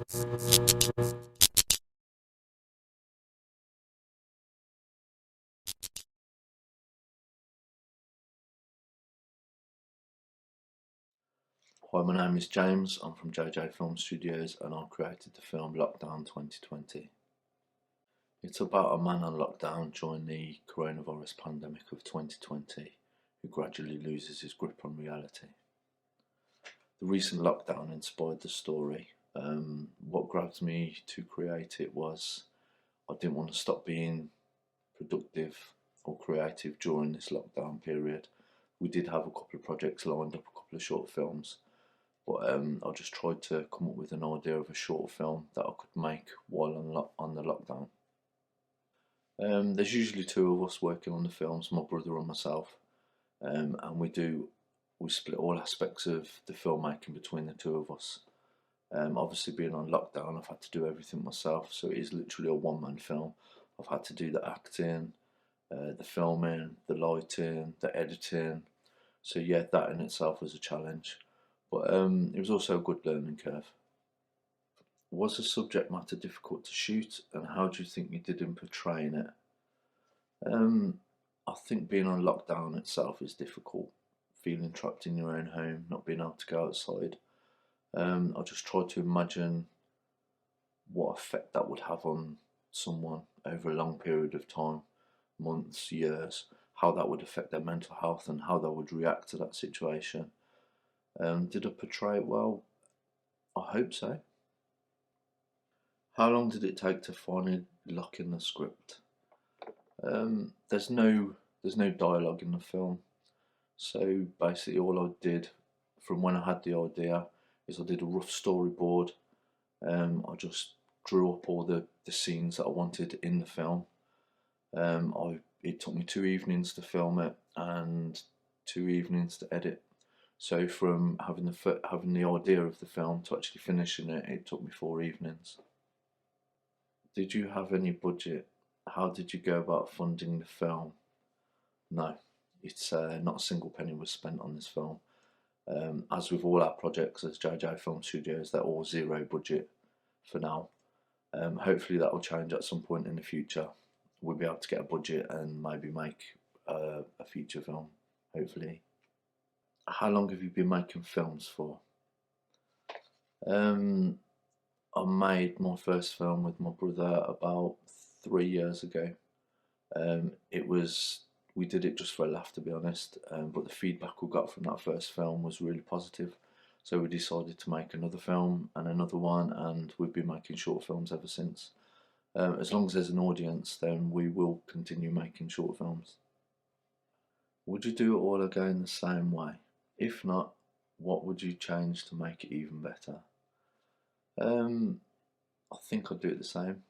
Hi, my name is James. I'm from JJ Film Studios and I created the film Lockdown 2020. It's about a man on lockdown during the coronavirus pandemic of 2020 who gradually loses his grip on reality. The recent lockdown inspired the story. What grabbed me to create it was I didn't want to stop being productive or creative during this lockdown period. We did have a couple of projects lined up, a couple of short films. But I just tried to come up with an idea of a short film that I could make while on the lockdown. There's usually two of us working on the films, my brother and myself, and we split all aspects of the filmmaking between the two of us. Obviously, being on lockdown, I've had to do everything myself, so it is literally a one-man film. I've had to do the acting, the filming, the lighting, the editing. So yeah, that in itself was a challenge. But it was also a good learning curve. Was the subject matter difficult to shoot, and how do you think you did in portraying it? I think being on lockdown itself is difficult. Feeling trapped in your own home, not being able to go outside. I just tried to imagine what effect that would have on someone over a long period of time, months, years, how that would affect their mental health and how they would react to that situation. Did I portray it well? I hope so. How long did it take to finally lock in the script? There's no dialogue in the film, so basically all I did from when I had the idea is I did a rough storyboard. I just drew up all the scenes that I wanted in the film. It took me 2 evenings to film it and 2 evenings to edit. So from having the idea of the film to actually finishing it, it took me 4 evenings. Did you have any budget? How did you go about funding the film? No, it's not a single penny was spent on this film. As with all our projects as JJ Film Studios, they're all zero budget for now. Hopefully that will change at some point in the future. We'll be able to get a budget and maybe make a feature film, hopefully. How long have you been making films for? I made my first film with my brother about 3 years ago. It was we did it just for a laugh, to be honest. But the feedback we got from that first film was really positive. So we decided to make another film and another one, and we've been making short films ever since. As long as there's an audience, then we will continue making short films. Would you do it all again the same way? If not, what would you change to make it even better? I think I'd do it the same.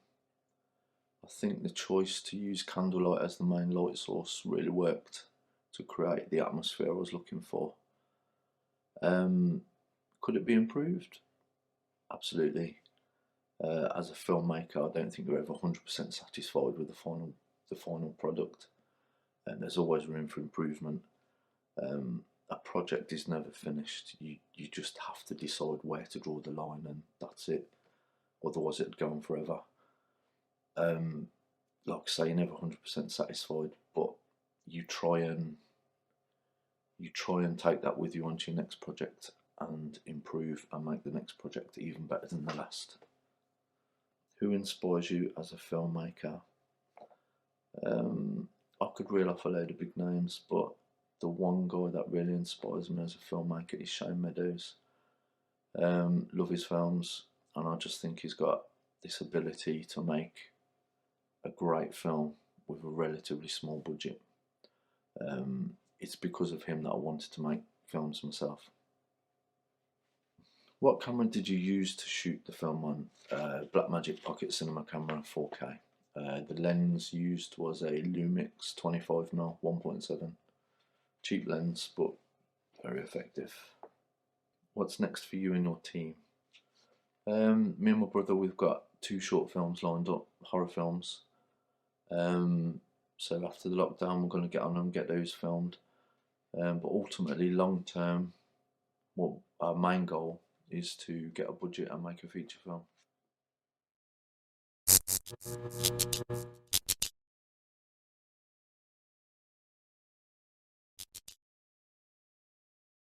I think the choice to use candlelight as the main light source really worked to create the atmosphere I was looking for. Could it be improved? Absolutely. As a filmmaker, I don't think you're ever 100% satisfied with the final product, and there's always room for improvement. A project is never finished. You just have to decide where to draw the line, and that's it. Otherwise, it'd go on forever. Like I say, you're never 100% satisfied, but you try and take that with you onto your next project and improve and make the next project even better than the last. Who inspires you as a filmmaker? I could reel off a load of big names, but the one guy that really inspires me as a filmmaker is Shane Meadows. Love his films, and I just think he's got this ability to make a great film with a relatively small budget. It's because of him that I wanted to make films myself. What camera did you use to shoot the film on? Blackmagic Pocket Cinema Camera 4K. The lens used was a Lumix 25mm 1.7. Cheap lens, but very effective. What's next for you and your team? Me and my brother, we've got 2 short films lined up, horror films. So after the lockdown, we're going to get on and get those filmed. But ultimately, long term, our main goal is to get a budget and make a feature film.